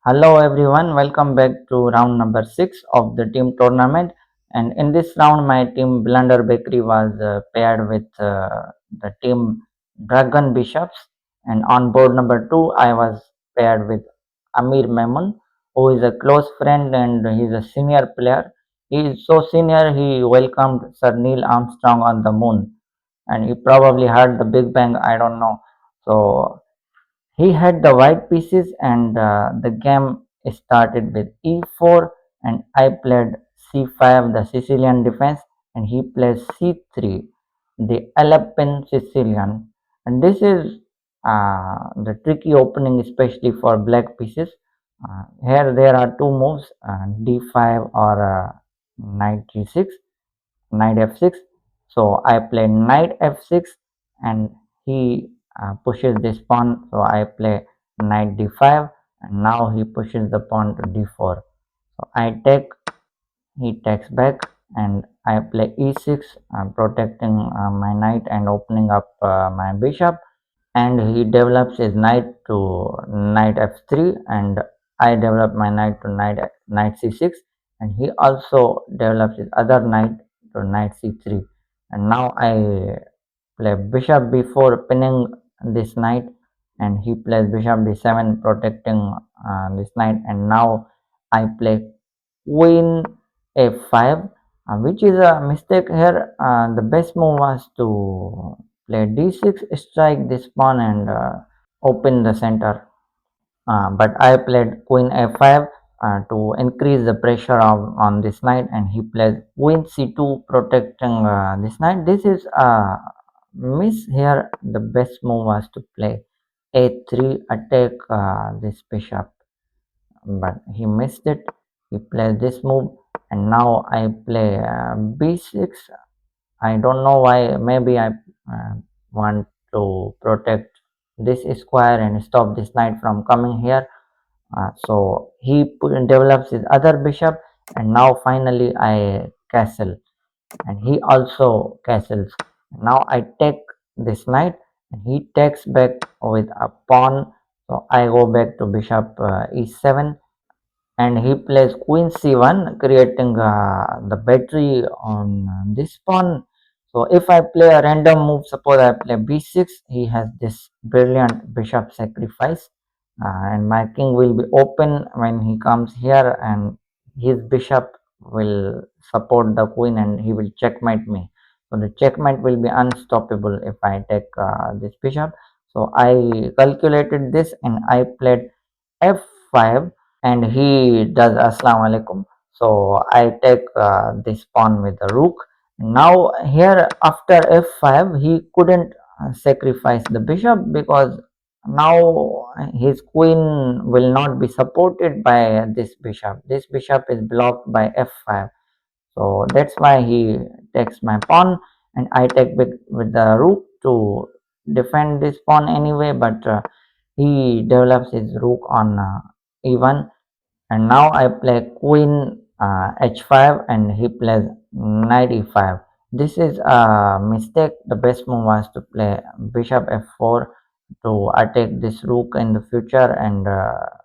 Hello everyone, welcome back to round number 6 of the team tournament. And in this round, my team Blunder Bakery was paired with the team Dragon Bishops. And on board number 2, I was paired with Ameer Memon, who is a close friend and he's a senior player. He is so senior, he welcomed Sir Neil Armstrong on the moon. And he probably heard the Big Bang, I don't know. So he had the white pieces and the game started with e4 and I played c5 the Sicilian defense and he plays c3 the Alapin Sicilian, and this is the tricky opening especially for black pieces. Here there are two moves, d5 or knight g6, knight f6. So I play knight f6 and he pushes this pawn, so I play knight d5 and now he pushes the pawn to d4. So I take, he takes back and I play e6, protecting my knight and opening up my bishop, and he develops his knight to knight f3 and I develop my knight to knight c6, and he also develops his other knight to knight c3, and now I play bishop b4 pinning this knight and he plays bishop d7 protecting this knight, and now I play queen f5, which is a mistake here. The best move was to play d6, strike this pawn and open the center. But I played queen f5 to increase the pressure on this knight, and he plays queen c2 protecting this knight. This is a miss here. The best move was to play a3, attack this bishop, but he missed it. He plays this move and now I play b6. I don't know why. Maybe I want to protect this square and stop this knight from coming here. So he develops his other bishop and now finally I castle and he also castles. Now I take this knight and he takes back with a pawn. So I go back to bishop e7 and he plays queen c1, creating the battery on this pawn. So if I play a random move, suppose I play b6, he has this brilliant bishop sacrifice, and my king will be open when he comes here, and his bishop will support the queen and he will checkmate me. So the checkmate will be unstoppable if I take this bishop. So I calculated this and I played f5 and he does assalamu alaikum. So I take this pawn with the rook. Now here after f5 he couldn't sacrifice the bishop because now his queen will not be supported by this bishop. This bishop is blocked by f5. So that's why he takes my pawn and I take with the rook to defend this pawn anyway, but he develops his rook on e1, and now I play queen h5 and he plays knight e5. This is a mistake. The best move was to play bishop f4 to attack this rook in the future, and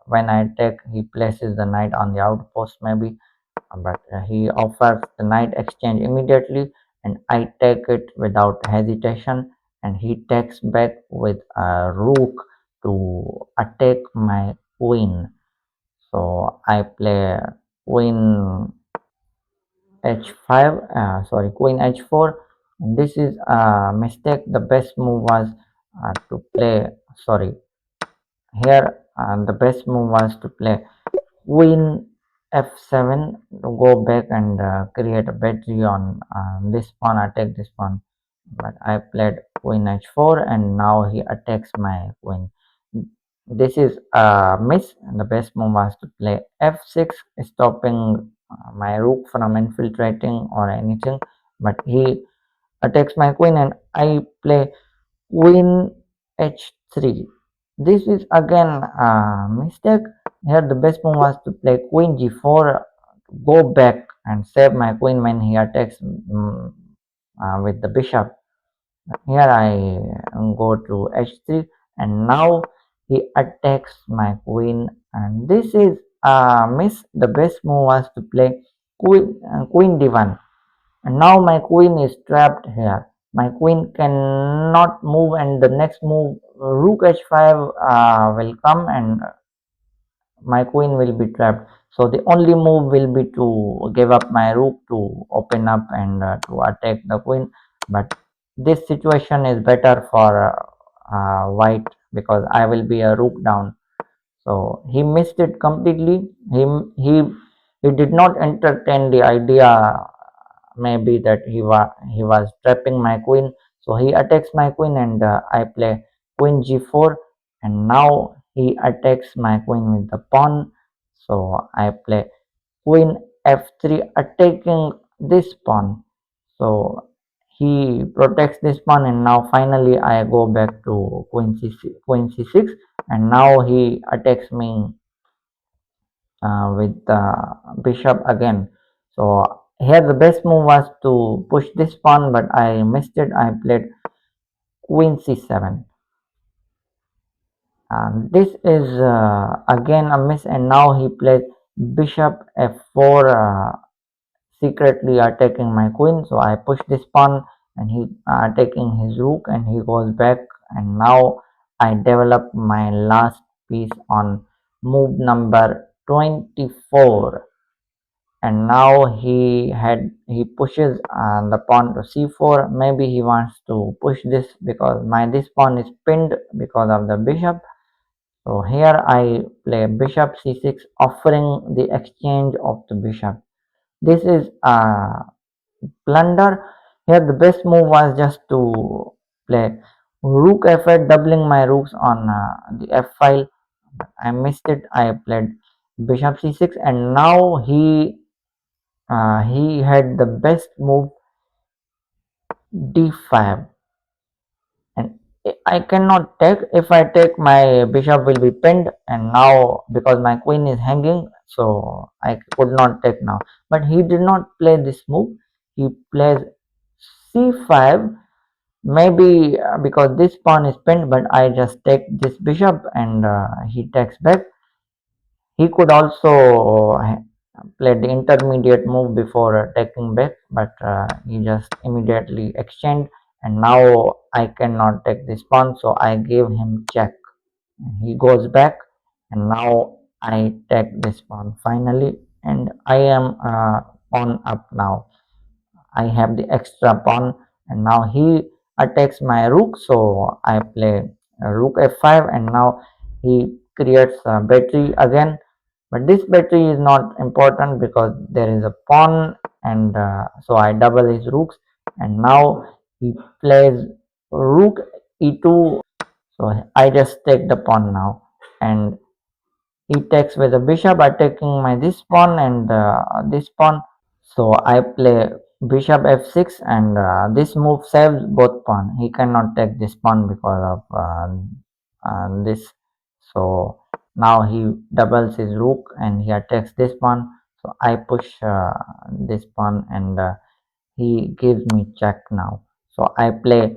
when I take, he places the knight on the outpost maybe, but he offers the knight exchange immediately and I take it without hesitation, and he takes back with a rook to attack my queen. So I play queen h5, sorry, queen h4, and this is a mistake. The best move was to play, sorry, here the best move was to play queen f7 to go back and create a battery on this pawn, attack this pawn, but I played queen h4 and now he attacks my queen. This is a miss, and the best move was to play f6, stopping my rook from infiltrating or anything, but he attacks my queen and I play queen h3. This is again a mistake. Here the best move was to play queen g4 to go back and save my queen when he attacks with the bishop. Here I go to h3 and now he attacks my queen and this is miss. The best move was to play queen d1, and now my queen is trapped here. My queen cannot move, and the next move rook h5 will come, and my queen will be trapped. So the only move will be to give up my rook to open up and to attack the queen. But this situation is better for white, because I will be a rook down. So he missed it completely. He did not entertain the idea, maybe that he was trapping my queen. So he attacks my queen, and I play queen g4, and now he attacks my queen with the pawn. So I play queen f3, attacking this pawn. So he protects this pawn, and now finally I go back to queen c6, and now he attacks me with the bishop again. So here the best move was to push this pawn, but I missed it. I played queen c7. This is again a miss, and now he plays bishop f4, secretly attacking my queen. So I push this pawn, and he attacking his rook, and he goes back, and now I develop my last piece on move number 24. And now he pushes the pawn to c4. Maybe he wants to push this, because this pawn is pinned because of the bishop. So here I play bishop c6, offering the exchange of the bishop. This is a blunder. Here the best move was just to play rook f8, doubling my rooks on the f file. I missed it. I played bishop c6, and now he had the best move d5, and I cannot take. If I take, my bishop will be pinned, and now because my queen is hanging, so I could not take now. But he did not play this move. He plays c5, maybe because this pawn is pinned, but I just take this bishop, and he takes back. He could also play the intermediate move before taking back, but he just immediately exchanged, and now I cannot take this pawn, so I gave him check. He goes back, and now I take this pawn finally, and I am pawn up now. I have the extra pawn, and now he attacks my rook, so I play rook f5, and now he creates a battery again. But this battery is not important because there is a pawn, and so I double his rooks, and now he plays rook e2. So I just take the pawn now, and he takes with the bishop, attacking my this pawn and this pawn. So I play bishop f6, and this move saves both pawn. He cannot take this pawn because of this. So now he doubles his rook, and he attacks this pawn. So I push this pawn, and he gives me check now. So I play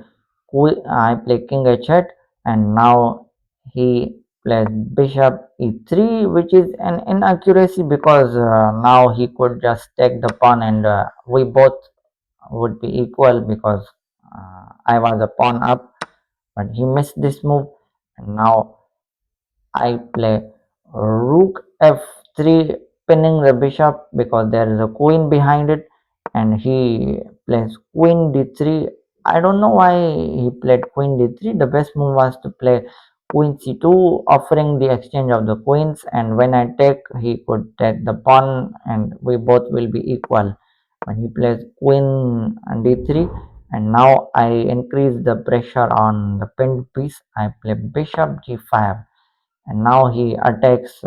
king h8, and now he plays bishop e3, which is an inaccuracy, because now he could just take the pawn, and we both would be equal, because I was a pawn up, but he missed this move, and now I play rook f3, pinning the bishop because there is a queen behind it, and he plays queen d3. I don't know why he played queen d3. The best move was to play queen c2, offering the exchange of the queens, and when I take, he could take the pawn, and we both will be equal. When he plays queen d3, and now I increase the pressure on the pinned piece. I play bishop g5, and now he attacks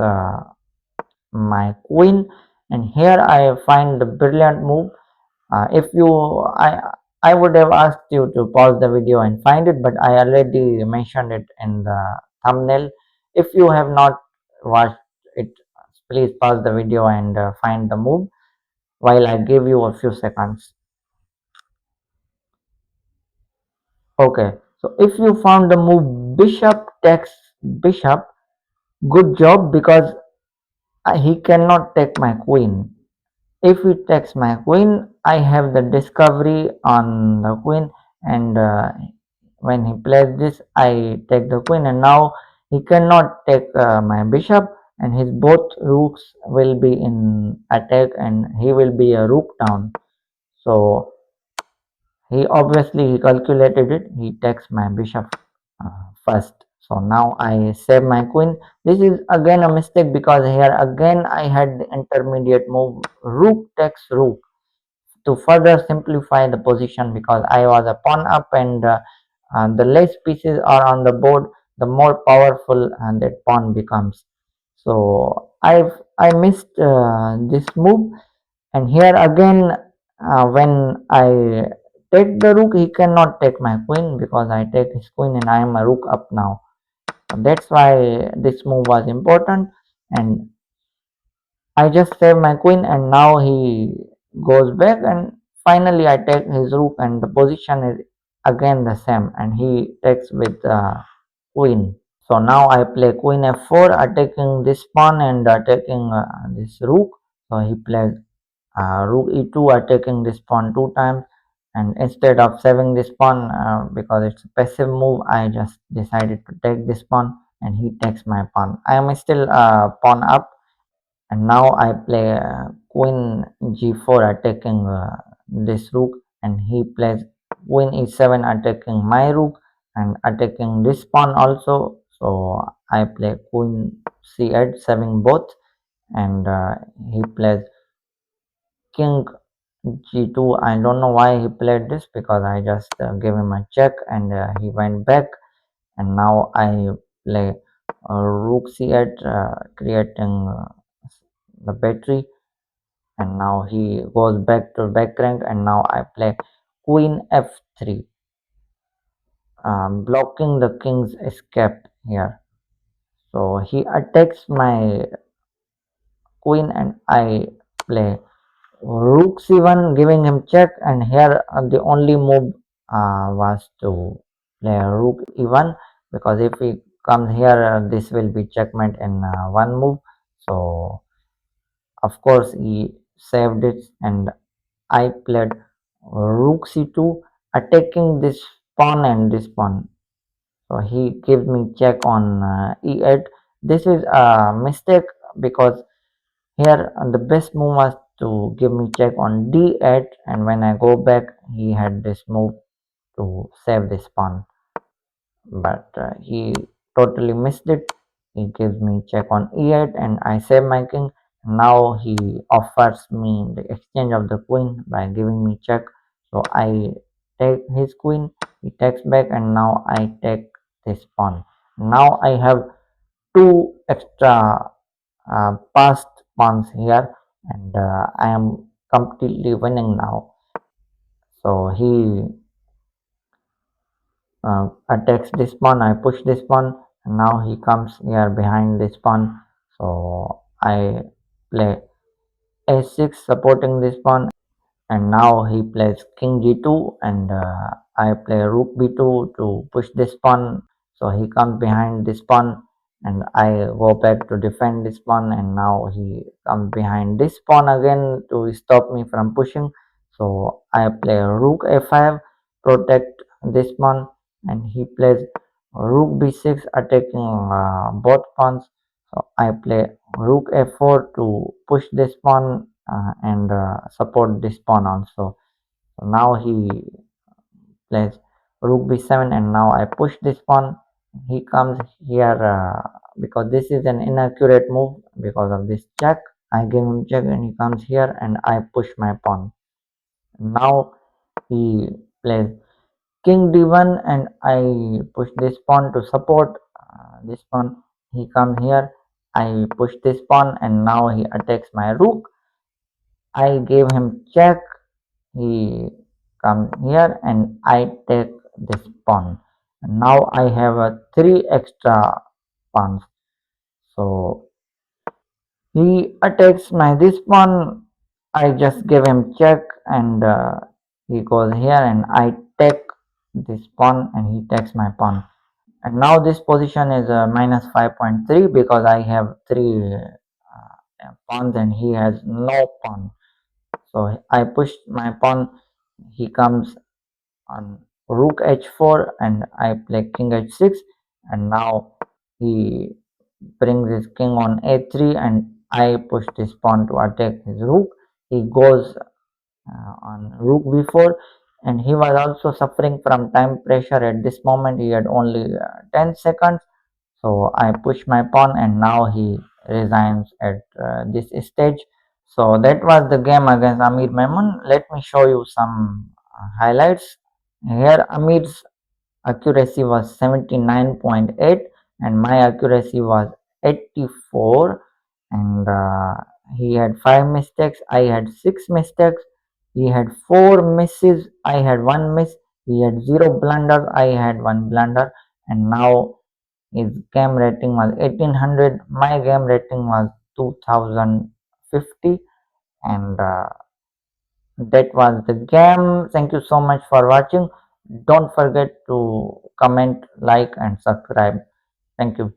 my queen, and here I find the brilliant move. If you I would have asked you to pause the video and find it, but I already mentioned it in the thumbnail. If you have not watched it, please pause the video and find the move while I give you a few seconds. Okay, so if you found the move bishop takes bishop, Good job, because he cannot take my queen. If he takes my queen, I have the discovery on the queen, and when he plays this, I take the queen, and now he cannot take my bishop, and his both rooks will be in attack, and he will be a rook down. So he obviously he calculated it. He takes my bishop first. So now I save my queen. This is again a mistake, because here again I had the intermediate move rook takes rook to further simplify the position, because I was a pawn up, and the less pieces are on the board, the more powerful that pawn becomes. So I missed this move, and here again, when I take the rook, he cannot take my queen, because I take his queen and I am a rook up now. That's why this move was important, and I just save my queen, and now he goes back, and finally I take his rook, and the position is again the same, and he takes with queen. So now I play queen f4, attacking this pawn and attacking this rook. So he plays rook e2, attacking this pawn two times, and instead of saving this pawn, because it's a passive move, I just decided to take this pawn, and he takes my pawn. I am still pawn up, and now I play queen g4, attacking this rook, and he plays queen e7, attacking my rook and attacking this pawn also. So I play queen c8, saving both, and he plays king g2. I don't know why he played this, because I just gave him a check, and he went back, and now I play rook c8, creating the battery, and now he goes back to back rank, and now I play queen f3, blocking the king's escape here. So he attacks my queen, and I play rook c1, giving him check, and here the only move was to play rook e1, because if he comes here, this will be checkmate in one move. So of course he saved it, and I played rook c2, attacking this pawn and this pawn. So he gives me check on e8. This is a mistake, because here the best move was to give me check on d8, and when I go back, he had this move to save this pawn, but he totally missed it. He gives me check on e8, and I save my king. Now he offers me the exchange of the queen by giving me check. So I take his queen, he takes back, and now I take this pawn. Now I have two extra passed pawns here, and I am completely winning now. So he attacks this pawn, I push this pawn, and now he comes here behind this pawn. So I play a6, supporting this pawn, and now he plays king g2, and I play rook b2 to push this pawn. So he comes behind this pawn, and I go back to defend this pawn, and now he comes behind this pawn again to stop me from pushing. So I play rook a5, protect this pawn, and he plays rook b6, attacking both pawns. So I play rook f4 to push this pawn, and support this pawn also. So now he plays rook b7, and now I push this pawn. He comes here, because this is an inaccurate move because of this check. I give him check, and he comes here, and I push my pawn. Now he plays king d1, and I push this pawn to support this pawn. He comes here, I push this pawn, and now he attacks my rook. I gave him check, he comes here, and I take this pawn. And now I have three extra pawns. So he attacks my this pawn. I just give him check, and he goes here, and I take this pawn, and he takes my pawn. and now this position is minus 5.3 because I have three pawns and he has no pawn. So I pushed my pawn, he comes on rook h4 and I play king h6, and now he brings his king on a3 and I push this pawn to attack his rook. He goes on rook b4, and he was also suffering from time pressure. At this moment he had only 10 seconds, so I push my pawn and now he resigns at this stage. So that was the game against Ameer Memon. Let me show you some highlights. Here Ameer's accuracy was 79.8 and my accuracy was 84, and he had 5 mistakes, I had 6 mistakes. He had 4 misses, I had 1 miss. He had 0 blunders, I had 1 blunder. And now his game rating was 1800, my game rating was 2050, and that was the game. Thank you so much for watching. Don't forget to comment, like and subscribe. Thank you.